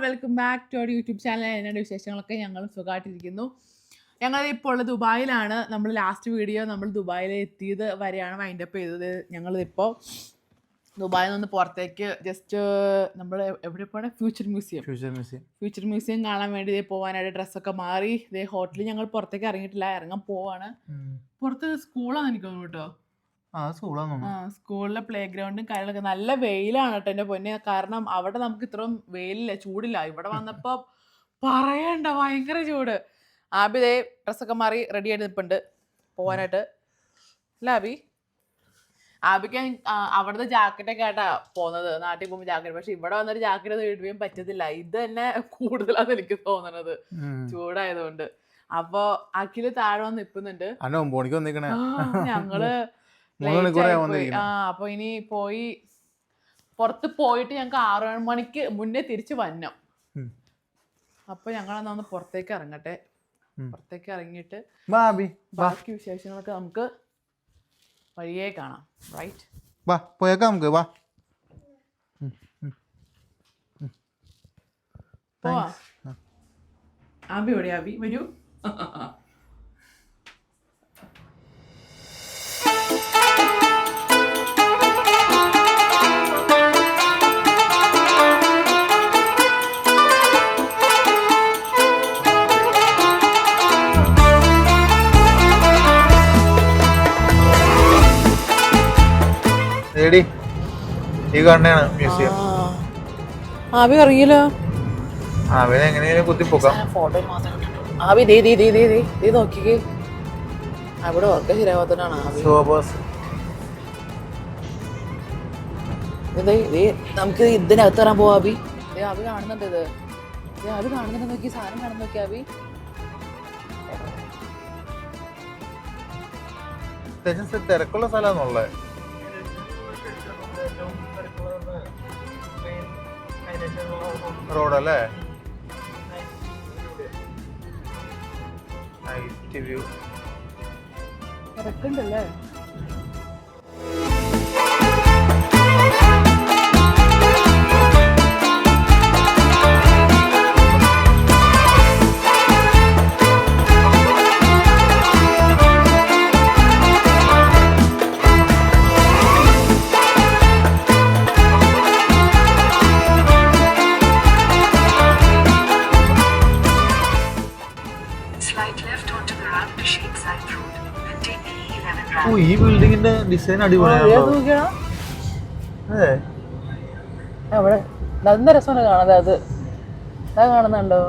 Welcome back to our YouTube channel. എന്നോട് വിശേഷങ്ങളൊക്കെ ഞങ്ങൾ സുഖമായിട്ടിരിക്കുന്നു. ഞങ്ങൾ ഇപ്പോൾ ഉള്ള ദുബായിലാണ്. നമ്മൾ ലാസ്റ്റ് വീഡിയോ നമ്മൾ ദുബായിൽ എത്തിയത് വരെയാണ് വൈൻഡപ്പ് ചെയ്തത്. ഞങ്ങളിപ്പോൾ ദുബായിൽ നിന്ന് പുറത്തേക്ക് ജസ്റ്റ് നമ്മൾ എവിടെ പോകണം, ഫ്യൂച്ചർ മ്യൂസിയം കാണാൻ വേണ്ടി പോകാനായിട്ട് ഡ്രസ്സൊക്കെ മാറി ഇതേ ഹോട്ടലിൽ ഞങ്ങൾ പുറത്തേക്ക് ഇറങ്ങിയിട്ടില്ല, ഇറങ്ങാൻ പോവാണ്. പുറത്ത് സ്കൂളാണ് എനിക്ക് തോന്നുന്നു കേട്ടോ. സ്കൂളിലെ പ്ലേ ഗ്രൗണ്ടും കാര്യങ്ങളൊക്കെ. നല്ല വെയിലാണ് കേട്ടോ എൻ്റെ പൊന്നെ. കാരണം അവിടെ നമുക്ക് ഇത്രയും വെയിലില്ല, ചൂടില്ല. ഇവിടെ വന്നപ്പോൾ പറയണ്ട, ഭയങ്കര ചൂട്. ആബി ദേ ഡ്രസ്സൊക്കെ മാറി റെഡി ആയിട്ട് നിൽപ്പുണ്ട് പോകാനായിട്ട്. അല്ല ആബിക്ക് അവിടുത്തെ ജാക്കറ്റൊക്കെ ആയിട്ടാ പോകുന്നത്, നാട്ടിൽ പോകുമ്പോൾ ജാക്കറ്റ്. പക്ഷെ ഇവിടെ വന്നൊരു ജാക്കറ്റ് ഒന്നും ഇടുകയും പറ്റത്തില്ല. ഇത് തന്നെ കൂടുതലാന്ന് എനിക്ക് തോന്നണത് ചൂടായതുകൊണ്ട്. അപ്പൊ അഖില് താഴെ വന്ന് നിൽക്കുന്നുണ്ട്. ഞങ്ങള് അപ്പൊ ഇനി പോയി പുറത്ത് പോയിട്ട് ഞങ്ങക്ക് 6 മണിക്ക് മുന്നേ തിരിച്ചു വരണം. അപ്പൊ ഞങ്ങളൊന്ന് പുറത്തേക്ക് ഇറങ്ങട്ടെ. പുറത്തേക്ക് ഇറങ്ങിയിട്ട് ബാക്കി വിശേഷങ്ങളൊക്കെ നമുക്ക് വഴിയേ കാണാം. റൈറ്റ്, പോയേക്കാം നമുക്ക്. പോവാ. ആബി എവിടെ? ആബി വരൂ. ഈ കാണാണ് മ്യൂസിയം. ആബി അറിയില്ലോ. അവനെ എങ്ങനെയാലും കുത്തിപ്പോക്കാം. ഫോട്ടോ മാത്രം ആബി നോക്കിക്കേ. അവിടെ ഓർക്ക ശരിയാവാത്തനാണ്. നമുക്ക് ഇതിനകത്ത് വരാൻ പോവാ. ആബി ആബി കാണുന്നുണ്ട്. ഇത് ആബി കാണുന്നുണ്ട്. നോക്കി സാധനം കാണുന്ന നോക്കി. ആബി തിരക്കുള്ള സ്ഥലമാണുള്ളത്. റോഡല്ലേ? തിരക്കുണ്ടല്ലേ? ഈ ബിൽഡിങ്ങിന്റെ ഡിസൈൻ അടിപൊളിയാണോ? നല്ല രസമാണ് കാണാതെ. അത് കാണുന്നുണ്ടോ?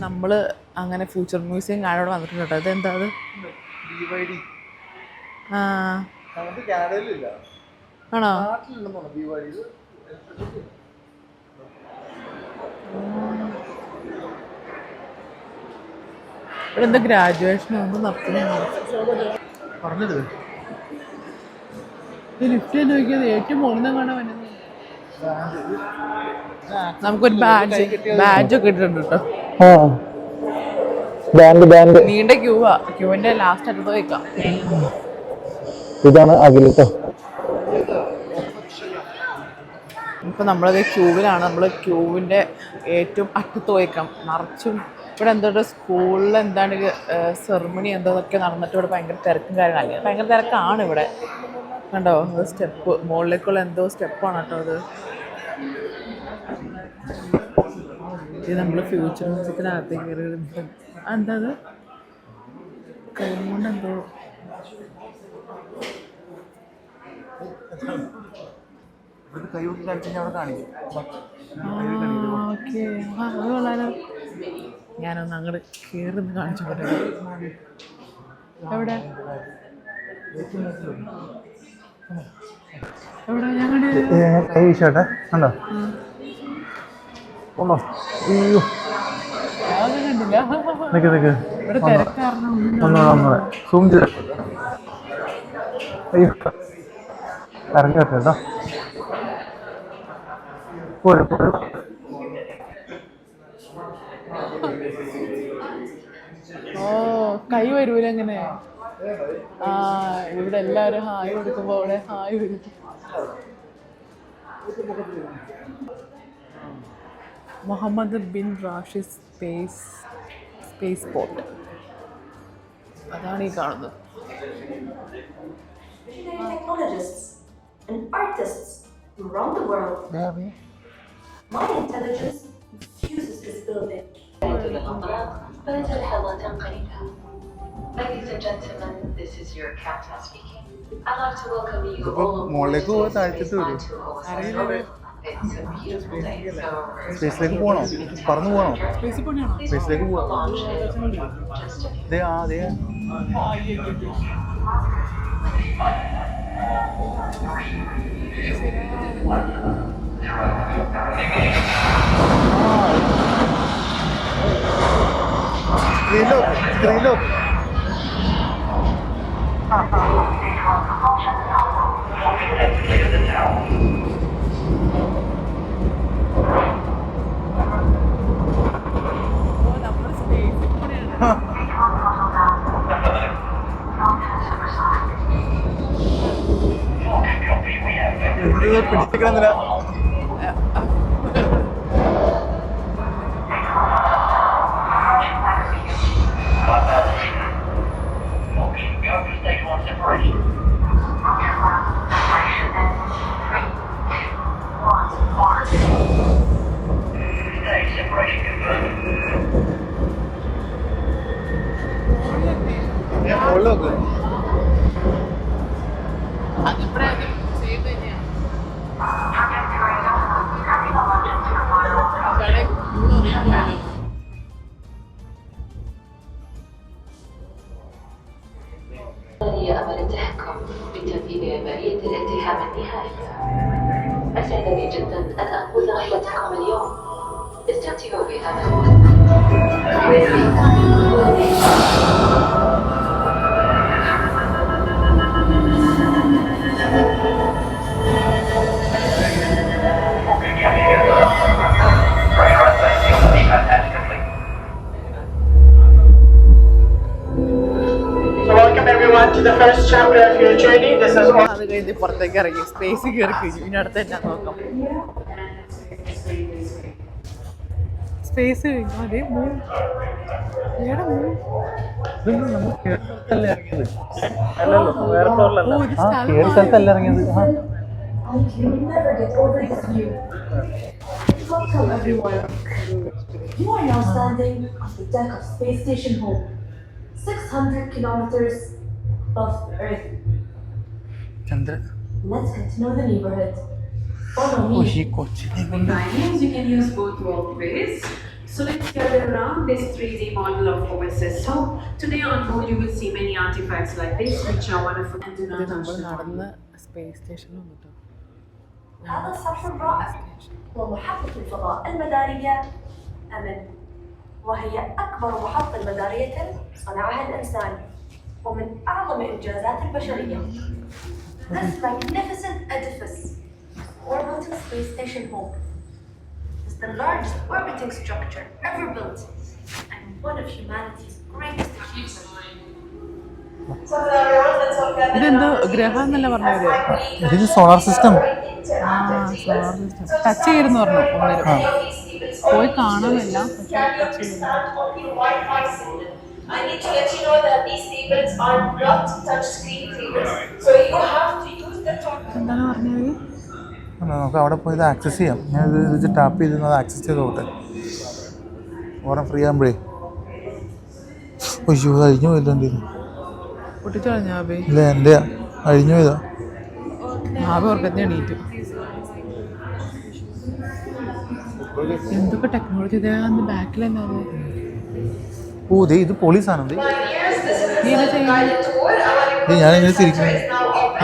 നമ്മള് അങ്ങനെ ഫ്യൂച്ചർ മ്യൂസിയം കാണാൻ വന്നിട്ടുണ്ട് കേട്ടോ. ഇതെന്താ? അത് ആണോ? ഇവിടെ എന്താ ഗ്രാജുവേഷൻ ഒന്നും നടത്തുന്നത്. ലിഫ്റ്റ് നോക്കിയത് ഏറ്റവും മുകളിൽ കാണാൻ പറ്റുന്നത്. നമുക്കൊരു ബാഡ്ജൊക്കെ ഇട്ടിട്ടുണ്ട് കേട്ടോ. നീണ്ട ക്യൂവിന്റെ ലാസ്റ്റ് അടുത്ത് വെക്കാം. ഇതാണ് അഖിലട്ടോ. ഇപ്പൊ നമ്മളത് ക്യൂവിലാണ്. നമ്മള് ക്യൂവിന്റെ ഏറ്റവും അറ്റത്ത് പോയിക്കാം. നിറച്ചും ഇവിടെ എന്തോ സ്കൂളിൽ എന്താണ് സെറിമണി എന്തോന്നൊക്കെ നടന്നിട്ട് ഇവിടെ ഭയങ്കര തിരക്കും കാര്യങ്ങളല്ലേ. ഭയങ്കര തിരക്കാണ് ഇവിടെ. കണ്ടോ സ്റ്റെപ്പ്, മുകളിലേക്കുള്ള എന്തോ സ്റ്റെപ്പാണ് കേട്ടോ അത്. ഇത് നമ്മൾ ഫ്യൂച്ചർ മ്യൂസിയത്തിനകത്തേക്ക് കയറി. എന്താ അത്? കൈ കൊണ്ട് എന്തോ ഓക്കെ. അത് കൊള്ളാലോ. ഞാനൊന്ന് അങ്ങോട്ട് കയറി കാണിച്ചു പോട്ടെ. എവിടെ എവിടെ? ഞങ്ങളുടെ കാണുന്നില്ല. നിക്ക് ഇവിടെ തിരക്കാരണം ഒന്നുകൂടെ സൂം ചെയ്ത്. അയ്യോ ഇറങ്ങി കേട്ടോ. ഓ കൈ വരൂല എങ്ങനെ? ആ ഇവിടെ എല്ലാരും ഹായ് കൊടുക്കുമ്പോ അവിടെ ഹായ് വരും. Mohammed bin Rashid space port, അതാണ് ഈ കാണുന്നത്. Technologists and artists from around the world. My intelligence fuses this building. Ladies and gentlemen, this is your captain speaking. I'd like to welcome you all aboard മുകളിലേക്ക് പോകാൻ താഴ്ത്തിട്ട് വരും. It's a beautiful day, so സ്പേസിലേക്ക് പോകണോ? പറന്നു പോകണോ? സ്പേസിൽ പോണെയാണോ? സ്പേസിലേക്ക് പോവാം. launch in just a few. സ്ക്രീനിലോ പിടിച്ചിരിക്കണമെന്നില്ല. أمل التحكم بتنفيذ عملية الالتحام النهائية. أسعدني جدا أن أنقذ رحلتكم اليوم. استمتعوا بهذا الوقت. Welcome everyone to the first chapter of your journey. This is all. അത് കഴിഞ്ഞ് പുറത്തേക്ക് ഇറങ്ങി സ്പേസിൽ കയറി കഴിഞ്ഞു. ഇനി അടുത്ത് തന്നെ നോക്കാം. സ്പേസ് കഴിഞ്ഞു. അതേ മൂവ് അല്ലല്ലോ വേറെ ഫ്ലോറിലല്ല. കേറി സ്ഥലത്തല്ല ഇറങ്ങിയത്. I can never get over this view. Welcome everyone. You are now standing on the deck of Space Station Home, 600 kilometers above the Earth. Chandran Let's get to know the neighborhood. Follow me. ഈ കൊച്ചിനെ കൊണ്ട് Dinings, you can use both walkways. So let's gather around this 3D model of OSS Home. Today on board you will see many artifacts like this, which are wonderful and do not നമ്മൾ touch the നടന്ന് space സ്റ്റേഷനിൽ വന്നിട്ടോ. هذا السفر رائع ومحطة الفضاء المدارية أمل، وهي أكبر محطة مدارية صنعها الإنسان ومن أعظم إنجازات البشرية. This magnificent edifice, orbital space station Home, is the largest orbiting structure ever built and one of humanity's greatest achievements. ഇതെന്തോ ഗ്രഹം എന്നല്ല പറഞ്ഞവര്. ഇത് solar system. Solar system touch ചെയ്തെന്ന് പറഞ്ഞു. ഒന്നേരം പോയി കാണാമല്ല. I need to let you know that these tables are not touchscreen tables, so you have to use the touch. എന്താണ് പറഞ്ഞത്? നമുക്ക് അവിടെ പോയി ഇത് ആക്സസ് ചെയ്യാം. ഞാൻ ഇത് വെച്ച് ടാപ്പ് ചെയ്ത് അത് ആക്സസ് ചെയ്ത് നോക്കട്ടെ. ഓരം ഫ്രീ ആകുമ്പോഴേ. അയ്യോ അഴിഞ്ഞു പോയില്ല. എന്തെങ്കിലും പൊട്ടിച്ചു കളഞ്ഞാ ബേ? ഇല്ല എൻ്റെ അഴിഞ്ഞു പോയതാ. ആകെ ഓർക്കത്തെ എണീറ്റു. എന്തൊക്കെ ടെക്നോളജി ബാക്കിൽ തന്നെ അത്. ഓ ദേ ഇത് പോലീസാണ്. Dears, this is the guided tour. Our ഞാനിങ്ങനെ തിരിക്കുന്നു.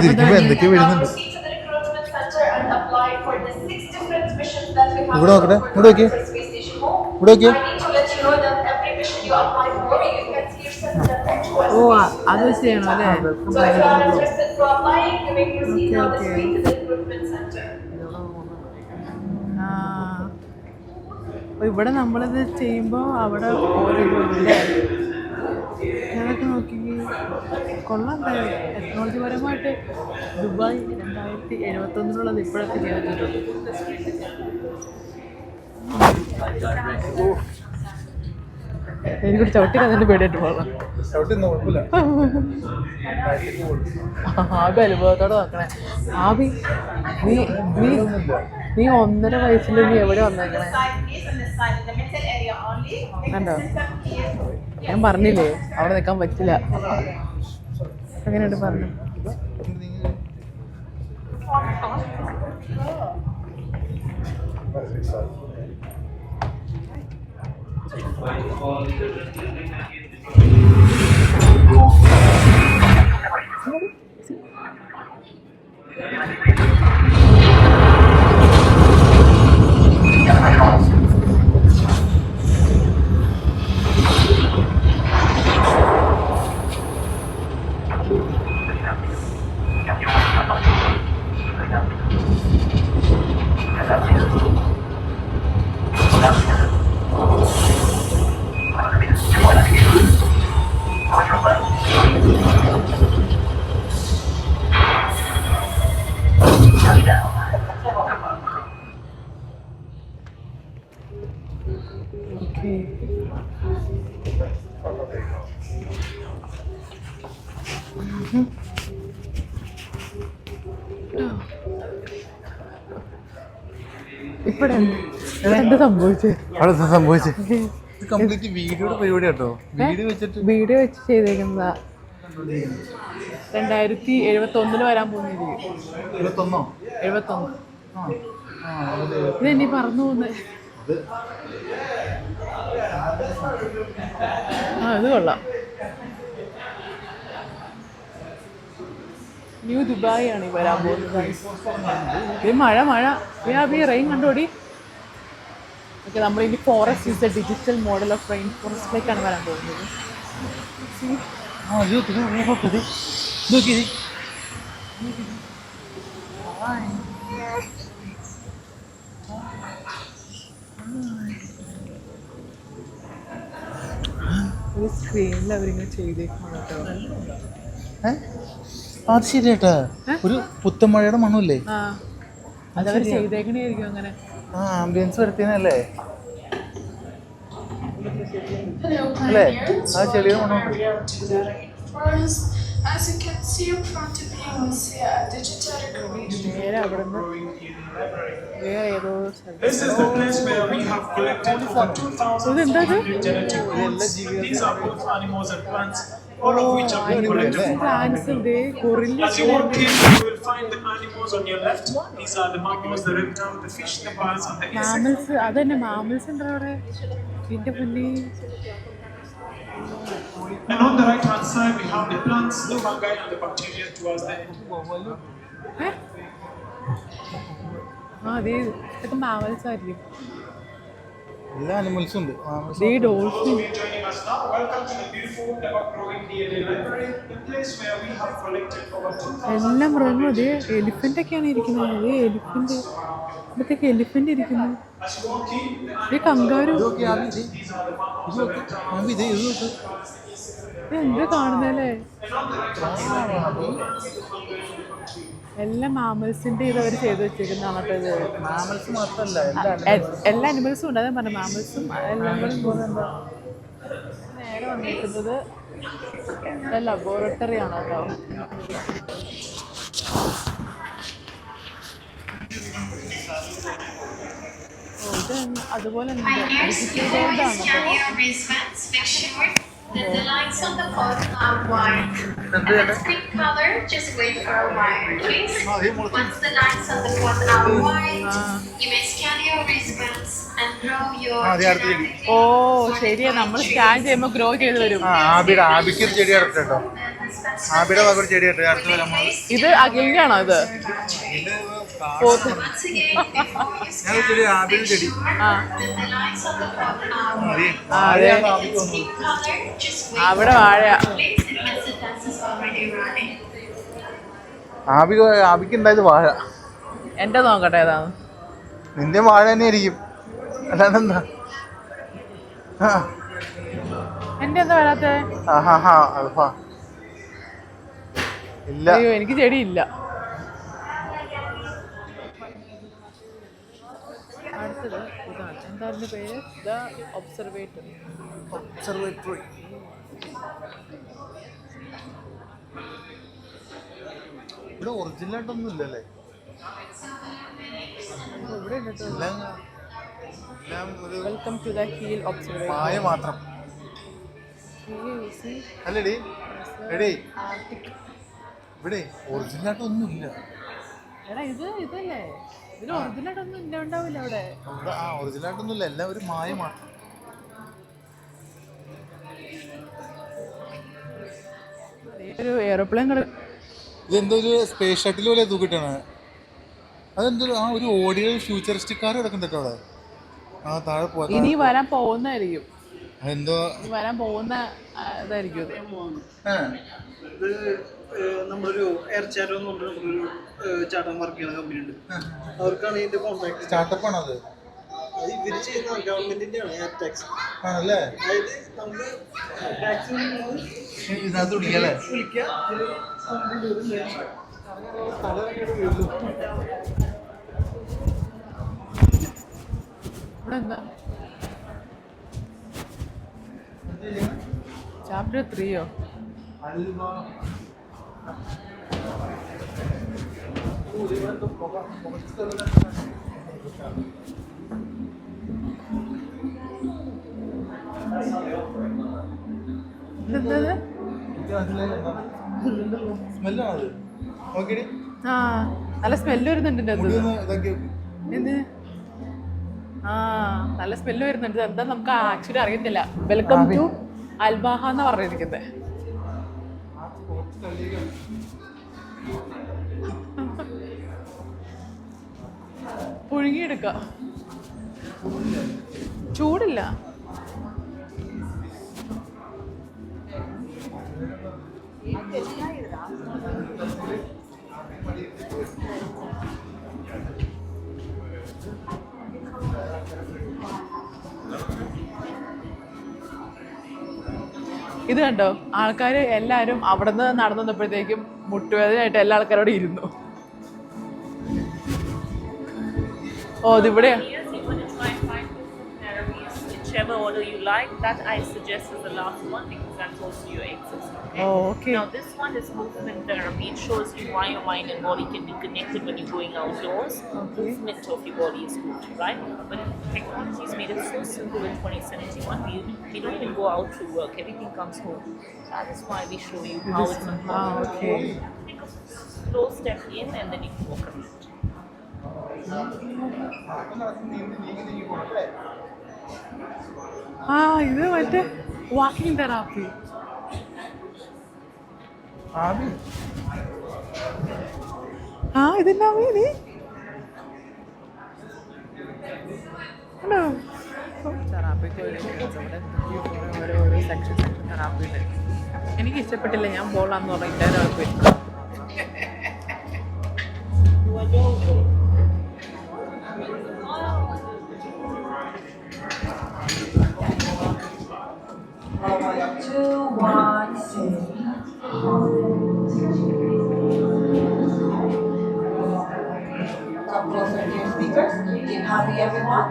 തിരിക്കുമ്പോൾ എന്തൊക്കെയോ വരുന്നുണ്ട്. proceed to the recruitment center and apply for the 6 different missions that we have. ഇവിടെ നോക്കട്ടെ. ഇവിടെ നോക്കിയേ. for Space Station Home. ഇവിടെ നോക്കിയേ. I need to let you know that every mission ഓ അത് ചെയ്യണം അല്ലേ? So if you are interested for applying, you may proceed on the Okay. screen to the recruitment center. ആ അപ്പൊ ഇവിടെ നമ്മളിത് ചെയ്യുമ്പോൾ അവിടെ ഓരോ ഇല്ലേ? അതൊക്കെ നോക്കി കൊള്ളാം. ടെക്നോളജി പരമായിട്ട് ദുബായ് 2071 ഇപ്പോഴൊക്കെ ചെയ്തിട്ടുണ്ട്. എനിക്കൊരു ചവിട്ടി കഥൻ്റെ പേടിയായിട്ട് പോകണം. ആബി അനുഭവത്തോടെ നോക്കണേ. ആബി നീ നീ നീ 1.5 വയസ്സിൽ നീ എവിടെ വന്നേക്കണേ? കണ്ടോ, ഞാൻ പറഞ്ഞില്ലേ അവിടെ നിൽക്കാൻ പറ്റില്ല. എങ്ങനെയുണ്ട് പറഞ്ഞു? ഇവിടെ എന്ത് സംഭവിച്ചത്? അവിടെ സംഭവിച്ചത് കംപ്ലീറ്റ് വീഡിയോയുടെ പരിപാടി കേട്ടോ. വീഡിയോ വെച്ച് ചെയ്തേക്കുന്നതാ. 2071 വരാൻ പോകുന്ന 21 ഇതെന്നീ പറഞ്ഞു പോകുന്നത്. ആ ഇത് കൊള്ളാം. ന്യൂ ദുബായ് ആണ് ഈ വരാൻ പോകുന്നത്. ഇത് മഴ റെയിൻ കണ്ടോടി. ഓക്കെ, നമ്മളിനി forest is a digital model of rain ഫോറസ്റ്റിലേക്കാണ് വരാൻ പോകുന്നത്. ഒരു സ്ക്രീനിൽ അവരിങ്ങനെ ചെയ്തേക്കണം കേട്ടോ. അത് ശരിയേട്ടാ, ഒരു പുത്തമഴയുടെ മണമല്ലേ? ആ അതവർ ചെയ്തേക്കണേയിരിക്കും അങ്ങനെ. ആ ആംബിയൻസ് വരുത്തിയതല്ലേ അല്ലേ? ആ ചെടിയുടെ മണമുണ്ട്. As you can see in front of you, you see a digital recording. നേരെ അവിടെ നിന്ന് വേറെ ഏതോ This is the place where we have collected over 2,500 genetic codes. These are both animals and plants, all of which have been collected from plants ഉണ്ട്. കൊറില്ല As you walk in, you will find the animals on your left. These are the mammals, the reptiles, the fish, the birds, and the insects. Mammals. അതന്നെ mammals ഉണ്ടോ അവിടെ? ഇതിന്റെ മുന്നേ And on the right hand side, we have the plants, the fungi, and the bacteria towards the end. ആ അതെ, ഇതൊക്കെ mammals ആയിരിക്കും. എല്ലാ അനിമൽസും ഉണ്ട്. ഈ dolphin. If you're joining us now, welcome to the beautiful Ever Growing DNA Library, the place where we have collected over 2,000. എല്ലാം മൃഗം. അതേ എലിഫന്റ് ഒക്കെയാണ് ഇരിക്കുന്നത്. അതേ എലിഫന്റ്. ഇവിടത്തേക്ക് എലിഫന്റ് ഇരിക്കുന്നു. As you walk in, ഈ കങ്കാരു. എന്ത് കാണുന്നല്ലേ? എല്ലാ മാമൽസിന്റെ ഇത് അവർ ചെയ്ത് വെച്ചേക്കുന്നതാണ് കേട്ടോ. ഇത് മാമൽസ് മാത്രമല്ല, എല്ലാ അനിമൽസും ഉണ്ട്. അതാ പറഞ്ഞ മാമൽസും എല്ലാം കൂടെ പോകുന്നുണ്ടോ. നേരെ വന്നിരിക്കുന്നത് ലബോറട്ടറി ആണ് കേട്ടോ. അതുപോലെ Pioneers, before you scan your wristbands, make sure that the lines on the code are white. And it's pink color, just wait for a while, please. Once the lines on the code are white, you may scan your wristbands and grow your genetic. ഓ ശരിയാ, നമ്മൾ scan ചെയ്യുമ്പോൾ grow ചെയ്ത് വരും. ആബിക്ക് ഒരു ചെടി ഇറക്കട്ടോ. ആബിയുടെ വക ഒരു ചെടി കേട്ടോ അടുത്ത് വരാൻ ഇത് അഖിലിന്റെ ആണോ ഇത്? ഞാൻ ചെടി ആബിയുടെ ചെടി അതെ, അവിടെ വാഴ. ആബിക്ക് ഉണ്ടായത് വാഴ. എന്റെ നോക്കട്ടെ ഏതാന്ന്. നിന്റെ വാഴ തന്നെ ആയിരിക്കും, അല്ലാതെന്താ? എന്റെ എന്താ വരാത്തെ? ഇല്ല, അയ്യോ എനിക്ക് ചെടി ഇല്ല. അടുത്തത് ഇതാണ്, എന്താ അതിന്റെ പേര്? The observatory. ഇവിടെ ഒറിജിനൽ ആയിട്ടൊന്നും ഇല്ലല്ലേ? ഇവിടെ എല്ലാം ഒരു welcome to the hill observatory. മായ മാത്രം അല്ലേടി? എടേ ഇവിടെ ഒറിജിനൽ ആയിട്ടൊന്നും ഇല്ല. എടാ ഇത് ഇതല്ലേ, ഇതിൽ ഒറിജിനലായിട്ടൊന്നും ഇല്ല, ഉണ്ടാവില്ല അവിടെ. ഒറിജിനൽ ആയിട്ടൊന്നും ഇല്ല, എല്ലാം ഒരു മായ മാത്രം. ഒരു എയർപ്ലെയിൻ ഇതെന്തോ ഒരു സ്പേസ് ഷട്ടിൽ പോലെ തൂക്കിട്ടാണ്. അതെന്തൊരു ഒരു ഓഡിയോ ഫ്യൂച്ചറിസ്റ്റിക് കാർ കിടക്കുന്നുണ്ട് അവിടെ. താഴെ പോവാ. ഇനി വരാൻ പോകുന്നതായിരിക്കും, അതെന്തോ വരാൻ പോകുന്ന ഇതായിരിക്കും ഇത്. ഇത് നമ്മളൊരു എയർ ചാറ്റോ എന്ന് പറഞ്ഞൊരു ചാട്ടം വർക്ക് ചെയ്യുന്ന കമ്പനി ഉണ്ട്. അവർക്കാണ് ഇതിന്റെ കോൺട്രാക്ട്. സ്റ്റാർട്ടപ്പ് ആണോ അത്? ഇവര് ചെയ്യുന്ന ഗവൺമെന്റിന്റെ ആണ് എയർ ടാക്സ്. ആണല്ലേ? അതായത് നമുക്ക് ടാക്സ് ഇതിനകത്ത് വിളിക്കല്ലേ? ഇവിടെ എന്താ ചാപ്റ്റർ 3യോ? സ്മെല്ലാണത്. നോക്കിയടി, നല്ല സ്മെല്ല് വരുന്നുണ്ട് ഇതിന്റെ അകത്ത്. ഇതൊക്കെ എന്ത്? നല്ല സ്മെല്ല് വരുന്നുണ്ട്. എന്താ നമുക്ക് ആക്ച്വലി അറിയത്തില്ല. വെൽക്കം ടു അൽബാഹ എന്നാ പറഞ്ഞിരിക്കുന്നത്. പുഴുങ്ങിയെടുക്ക, ചൂടില്ല. ഇത് കണ്ടോ, ആൾക്കാർ എല്ലാവരും അവിടെ നിന്ന് നടന്നു വന്നപ്പോഴത്തേക്കും മുട്ടുവേദനയായിട്ട് എല്ലാ ആൾക്കാരോടും ഇരുന്നു. ഓ ഇതിവിടെയാ. Whichever order you like, that I suggest is the last one because that goes to your exercise. Okay? Oh, okay. Now this one is movement therapy. It shows you why your mind and body can be connected when you're going outdoors. Okay. Movement of your body is good, right? But technology has made it so simple in 2071. We don't even go out to work. Everything comes home. That is why we show you how it's important. Okay. Take a slow step in and then you can walk around. ഇത് മറ്റേ walking therapy. ഇതെന്നാ നീ തെറാപ്പിക്ക് ഓരോ section therapy ഉണ്ട്. എനിക്ക് ഇഷ്ടപ്പെട്ടില്ല, ഞാൻ പോളാന്ന് പറഞ്ഞിട്ട് അവിടെ പോയി.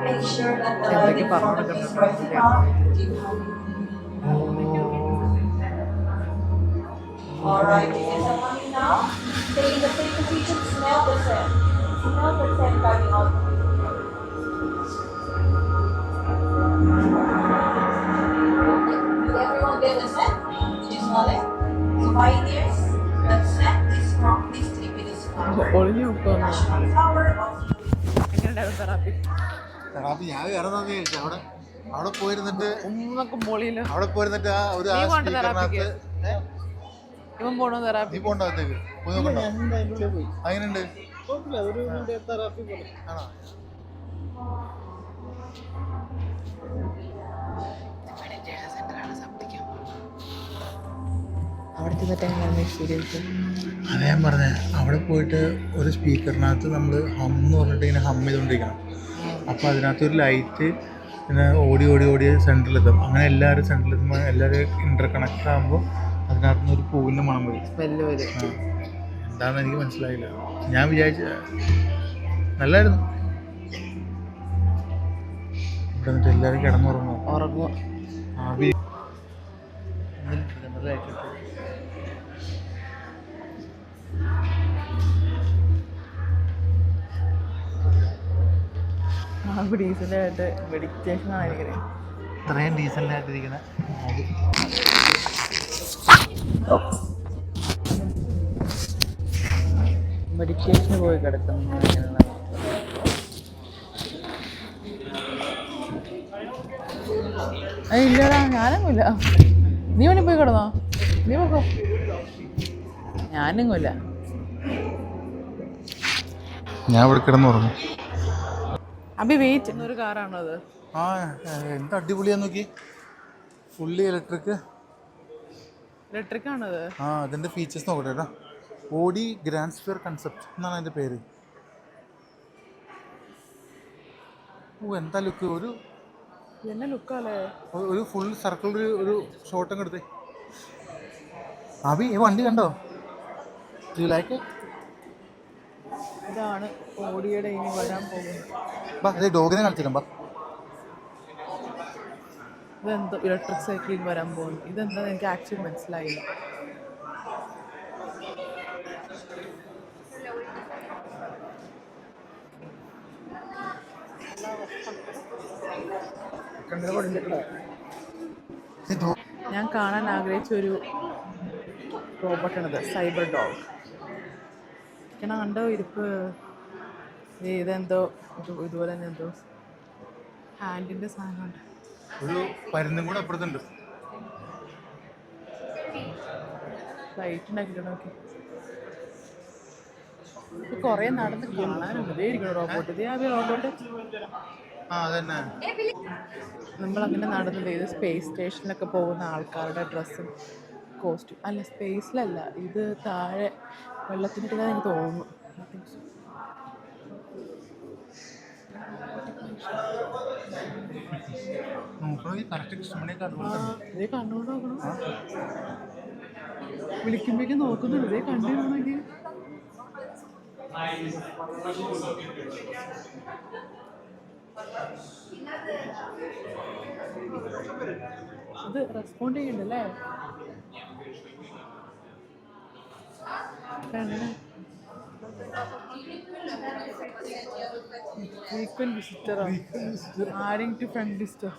Make sure that the lighting focus is right now. Alright, you get some money now. Stay in the same position, smell the scent. Smell the scent coming out. Did everyone get the scent? Did you smell it? So pioneers, that scent is strongly sleeping is national flower of therapy. Therapy ഞാൻ വേറെ അവിടെ അവിടെ പോയിരുന്നിട്ട് മോളില് അവിടെ പോയിരുന്നിട്ട് ആ ഒരു തെറാപ്പിക്ക് ഇവൻ പോണോ തെറാപ്പി? നീ പോണ്ട അകത്തേക്ക് പോയി നോക്കണ്ട. അങ്ങനെയുണ്ട് കുഴപ്പമില്ല, അതൊരു തെറാപ്പി പോലെ. ആണോ? അവിടെ ചെന്നിട്ട് എങ്ങനെയാണ് എക്സ്പീരിയൻസ്? അതാ ഞാൻ പറഞ്ഞത്, അവിടെ പോയിട്ട് ഒരു സ്പീക്കറിനകത്ത് നമ്മൾ ഹം എന്ന് പറഞ്ഞിട്ട് ഇങ്ങനെ ഹം ചെയ്തുകൊണ്ടിരിക്കണം. അപ്പോൾ അതിനകത്ത് ഒരു ലൈറ്റ് പിന്നെ ഓടി ഓടി ഓടി സെൻറ്ററിലെത്തും. അങ്ങനെ എല്ലാവരും സെൻറ്ററിലെത്തുമ്പോൾ എല്ലാവരും ഇൻ്റർ കണക്ട് ആകുമ്പോൾ അതിനകത്ത് നിന്ന് ഒരു പൂവിൻ്റെ മണം വരും. സ്മെല്ല് വരും. എന്താണെന്ന് എനിക്ക് മനസ്സിലായില്ല. ഞാൻ വിചാരിച്ച നല്ലായിരുന്നു. ഇവിടെ എന്നിട്ട് എല്ലാവരും കിടന്നുറങ്ങുമോ? ഉറങ്ങുക. ആവി ഡീസൻ്റായിട്ട് മെഡിറ്റേഷൻ ആണ് എനിക്ക്. ഇത്രയും ഡീസൻ്റായിട്ടിരിക്കണ മെഡിറ്റേഷന് പോയി കിടക്കുന്നു. ഇല്ലടാ, ഞാനൊന്നുമില്ല. നീ വേണി പോയി കിടന്നോ? നീ പോക്കോ. ഞാനൊന്നുമില്ല. ഞാൻ ഇവിടെ കിടന്നുറങ്ങും. അബി വെയിറ്റ്. എന്നൊരു കാറാണോ അത്? ആ എന്ത് അടിപൊളിയാന്ന് നോക്കി. Fully electric. ഇലക്ട്രിക് ആണത്? ആ അതിൻ്റെ ഫീച്ചേഴ്സ് നോക്കട്ടെ കേട്ടോ. ഓഡി ഗ്രാൻഡ് സ്ഫിയർ കൺസെപ്റ്റ് എന്നാണ് അതിൻ്റെ പേര്. ഓ എന്താ ലുക്ക്. ഒരു എന്നെ ലുക്കല്ലേ, ഒരു ഫുൾ സർക്കിൾ ഒരു ഷോട്ട് അങ്ങ് എടുത്തേ. അബി ഈ വണ്ടി കണ്ടോ? ലൈക്ക് ഇതാണ് ഓഡിയുടെ ഇനി വരാൻ പോകുന്നത്. ബാ ഇതേ ഡോഗിനെ കളിച്ചിട്ടും ബാ. ഇതെന്തോ ഇലക്ട്രിക് സൈക്കിളിൽ വരാൻ പോകുന്നു. ഇതെന്താണെന്ന് എനിക്ക് ആക്ച്വലി മനസ്സിലായില്ല. ഞാൻ കാണാൻ ആഗ്രഹിച്ച ഒരു റോബോട്ടാണിത്, സൈബർ ഡോഗ്. കണ്ടോ ഇരിപ്പ്. ഇതെന്തോ ഇതുപോലെ തന്നെ എന്തോ ഹാൻഡിൻ്റെ സാധനമുണ്ട്. ഒരു പരുന്നും കൂടെ അപ്പുറത്തുണ്ട്. ലൈറ്റ് ഉണ്ടാക്കിയിട്ട് നോക്കി. കുറേ നടന്ന് കാണാനുണ്ട്. ഇതേ ഇരിക്കണം റോബോട്ട്. ഇതേ ആദ്യം റോബോട്ട്. നമ്മളങ്ങനെ നടന്നത് ഇത് സ്പേസ് സ്റ്റേഷനിലൊക്കെ പോകുന്ന ആൾക്കാരുടെ ഡ്രസ്സും കോസ്റ്റ്യൂം. അല്ല, സ്പേസിലല്ല, ഇത് താഴെ വെള്ളത്തിൻ്റെ എനിക്ക് തോന്നുന്നു. ഇതേ കണ്ണുകൊണ്ട് നോക്കണം. വിളിക്കുമ്പോഴേക്കും നോക്കുന്നുണ്ട്. ഇതേ കണ്ടിരുന്നെങ്കിൽ അത് റെസ്പോണ്ട് ചെയ്യണ്ടല്ലേ. Frequent visitor, adding to friend list.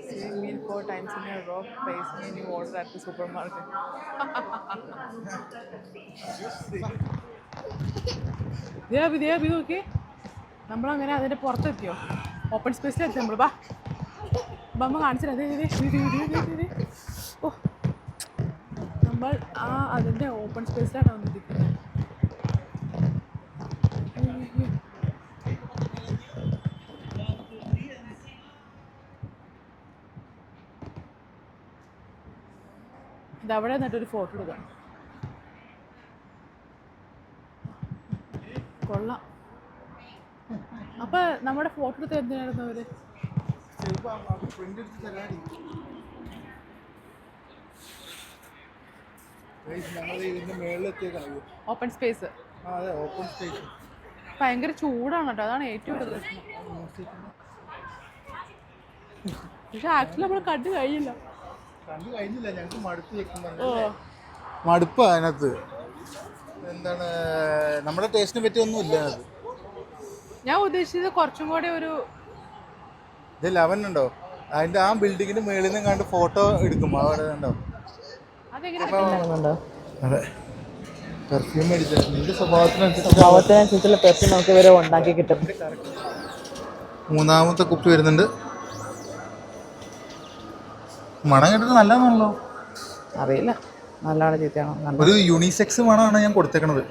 Seeing me 4 times in a row, pays me any order at the supermarket. ഇത് നോക്കി. നമ്മളങ്ങനെ അതിൻ്റെ പുറത്തെത്തിയോ? ഓപ്പൺ സ്പേസിലെത്തി നമ്മൾ. ബാ നമ്മൾ കാണിച്ചില്ല. ഓ, നമ്മൾ ആ അതിൻ്റെ ഓപ്പൺ സ്പേസിലാണ് വന്നിരിക്കുന്നത്. ഇതവിടെ നിന്നിട്ടൊരു ഫോട്ടോ എടുക്കാം. കൊള്ളാം. അപ്പൊ നമ്മുടെ ഫോട്ടോ എടുത്ത് എന്തിനായിരുന്നു അവര്? Open space. ഭയങ്കര ചൂടാണ് കേട്ടോ, അതാണ് ഏറ്റവും വലിയ പ്രശ്നം. പക്ഷെ ആക്ച്വലി നമ്മൾ കണ്ടു കഴിഞ്ഞില്ല. ഞങ്ങൾക്ക് മടുപ്പ് അതിനകത്ത്. എന്താണ് നമ്മുടെ ടേസ്റ്റിനെ പറ്റി ഒന്നും ഇല്ല അത്. ഞാൻ ഉദ്ദേശിച്ചത് കുറച്ചും കൂടെ ഒരു ഇത് 11 ഉണ്ടോ അതിന്റെ ആ ബിൽഡിങ്ങിന്റെ മേളിൽ നിന്ന് കണ്ട് ഫോട്ടോ എടുക്കും. അവിടെ ഉണ്ടോ? അതെങ്ങനെ? അതെ പെർഫ്യൂം അടിച്ചത് നിന്റെ സ്വഭാവത്തിനനുസരിച്ച് സ്വഭാവത്തിനനുസരിച്ചുള്ള പെർഫ്യൂം നമുക്ക് ഇവരെ ഉണ്ടാക്കി കിട്ടും. മൂന്നാമത്തെ കുപ്പി വരുന്നുണ്ട്. മണം കേട്ടിട്ട് നല്ലതാണല്ലോ. അറിയില്ല നല്ലതാണ് ചീത്തയാണോ. ഒരു യൂണിസെക്സ് മണമാണ് ഞാൻ കൊടുത്തേക്കണത്.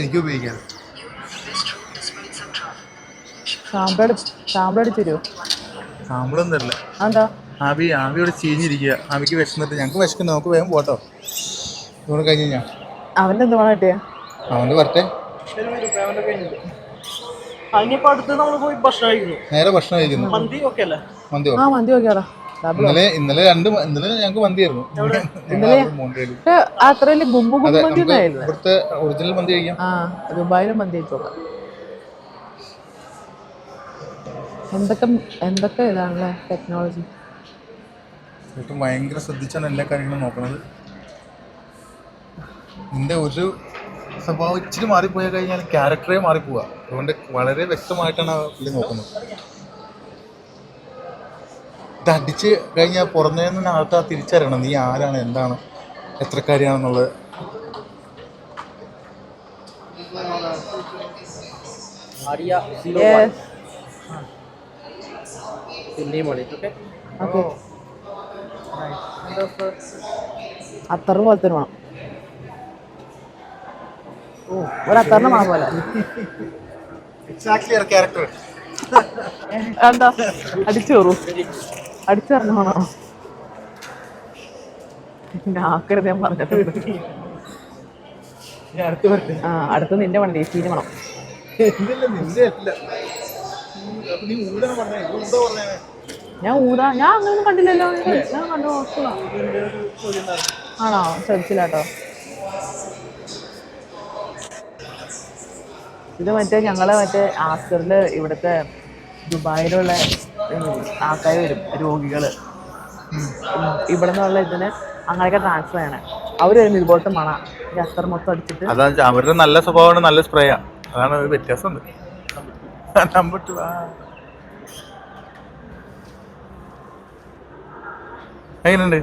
എനിക്ക് ഉപയോഗിക്കാം. സാമ്പിൾ അടിച്ചു തരുമോ? സാമ്പിളൊന്നും തരില്ല. എന്താ ആവിയോട് ചീഞ്ഞിരിക്കുക. ആവിക്ക് വിശന്നിട്ട് ഞങ്ങൾക്ക് വിശക്കുന്നുണ്ട്. നമുക്ക് വേഗം പോട്ടോ. ഇതുകൊണ്ട് കഴിഞ്ഞ് കഴിഞ്ഞാൽ അവൻ്റെ എന്ത് വേണം കിട്ടിയ അവൻ്റെ വരട്ടെ. അതിനിപ്പോ അടുത്ത് നമ്മൾ പോയി ഭക്ഷണം കഴിക്കുന്നു. നേരെ ഭക്ഷണം കഴിക്കുന്നു. മന്തി ഓക്കെ അല്ലേ? മന്തി മന്തി നോക്കിയാലോ. ഇന്നലെ ഞങ്ങൾക്ക് മന്തിയായിരുന്നു. അത്ര വലിയ ഗുമ്പ് മന്തി ഇവിടുത്തെ ഒറിജിനൽ മന്തി കഴിക്കാം. ദുബായിലും മന്തി കഴിച്ചോക്കാം. എന്തൊക്കെ ഇതാണല്ലേ ടെക്നോളജി. ഭയങ്കര ശ്രദ്ധിച്ചാണ് എല്ലാ കാര്യങ്ങളും നോക്കണത്. നിന്റെ ഒരു സ്വഭാവം ഇച്ചിരി മാറിപ്പോയി കഴിഞ്ഞാൽ ക്യാരക്ടറേ മാറിപ്പോവുക. അതുകൊണ്ട് വളരെ വ്യക്തമായിട്ടാണ് പുള്ളി നോക്കുന്നത്. ഇത് അടിച്ച് കഴിഞ്ഞാൽ പുറമേ നിന്ന് ആൾക്കാർ തിരിച്ചറിയണം നീ ആരാണ്, എന്താണ്, എത്രക്കാരിയാണെന്നുള്ളത്. അത്തറ് പോലത്തെ വേണം. ഒരു അത്തറിന്റെ മണം പോലെ. എന്താ അടിച്ചോറു അടിച്ചറിഞ്ഞ മണോ? ആക്കരുത് ഞാൻ പറഞ്ഞിട്ടുണ്ട്. അടുത്ത് നിന്റെ മണം ദേശീയ മണം. ഞാൻ അങ്ങനൊന്നും കണ്ടില്ലല്ലോ. ഞാൻ കണ്ടു ആണോ? ശ്രദ്ധിച്ചില്ലാട്ടോ. ഇത് ഞങ്ങളെ ആസ്റ്ററിൽ ഇവിടുത്തെ ദുബായിലുള്ള ആൾക്കാർ വരും, രോഗികൾ. ഇവിടെ നിന്നുള്ള ഇതിന് അങ്ങനെയൊക്കെ ട്രാൻസ്ഫർ ചെയ്യണേ. അവർ വരുമ്പോൾ ഇതുപോലത്തെ മണ ഈ അസ്തർ മൊത്തം അടിച്ചിട്ട്. അതാണ് അവരുടെ നല്ല സ്വഭാവമാണ്, നല്ല സ്പ്രേയാ. അതാണ് ഒരു വ്യത്യാസമുണ്ട്. എങ്ങനെയുണ്ട്?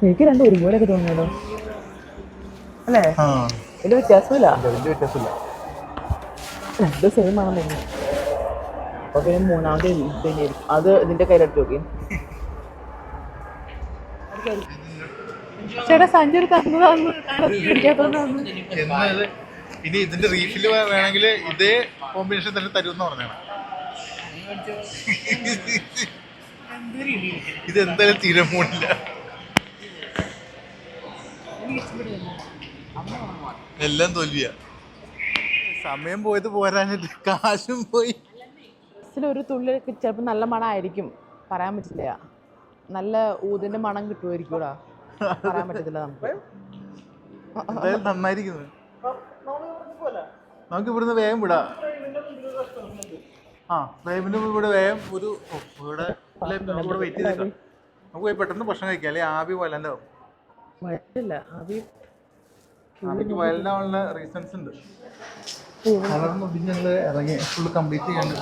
എനിക്ക് രണ്ടും ഒരുപോലെയൊക്കെ തോന്നിയല്ലോ അല്ലേ? വലിയ വ്യത്യാസമില്ല. രണ്ടും സെയിം ആണെന്ന് തോന്നുന്നു. അപ്പൊ പിന്നെ മൂന്നാമത്തെ തന്നെയായിരിക്കും. അത് ഇതിന്റെ കയ്യിലെടുത്ത് നോക്കി. ചേട്ടാ സഞ്ചരി തന്നതാണ്. ഇനി ഇതിന്റെ റീഫില് വേണമെങ്കിൽ ഇതേ കോമ്പിനേഷൻ തന്നെ തരുമെന്ന് പറഞ്ഞാണ്. ഇതെന്തായാലും തീരെ പോണില്ല. എല്ലാം തോൽവിയാ. സമയം പോയത് പോരാഞ്ഞിട്ട് കാശും പോയി. ഒരു തുള്ളി ചിലപ്പോൾ നല്ല മണമായിരിക്കും, പറയാൻ പറ്റില്ല. നല്ല ഊതിന്റെ മണം കിട്ടുമായിരിക്കൂടാ, പറയാൻ പറ്റത്തില്ല നമുക്ക്. നന്നായിരിക്കുന്നു. നമുക്ക് ഇവിടുന്ന് വേഗം വിടാം. പ്രേമിന്റെ ഇവിടെ വേഗം ഒരു ഇവിടെ വെയിറ്റ് ചെയ്തേക്കാം. നമുക്ക് പോയി പെട്ടെന്ന് ഭക്ഷണം കഴിക്കാം. അല്ലെ ആവി വയലൻ്റാവും. ആവിക്ക് വയലൻ്റാവാനുള്ള റീസൺസ് ഉണ്ട്. ഞങ്ങൾ ഇറങ്ങി ഫുള്ള് കംപ്ലീറ്റ് ചെയ്യാണ്ട്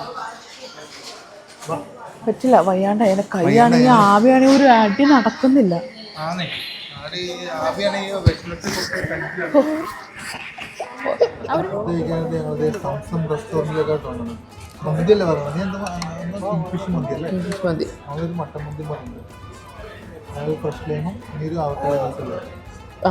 പറ്റില്ല. വയ്യാണ്ട് അതിന്റെ കൈയാണെങ്കിൽ ആവിയാണെങ്കിൽ ഒരു അടി നടക്കുന്നില്ല. റെസ്റ്റോറൻറ്റിലൊക്കെ തോന്നുന്നു. മന്തിയല്ലേ പറഞ്ഞത്? ഫിഷ് മന്തി അല്ലേ? മന്തി. അവരൊരു മട്ടൻ മന്തി പറഞ്ഞത്. അതായത് ഫ്രഷ് ലൈമും ഒരു ആവക്കായ. ആ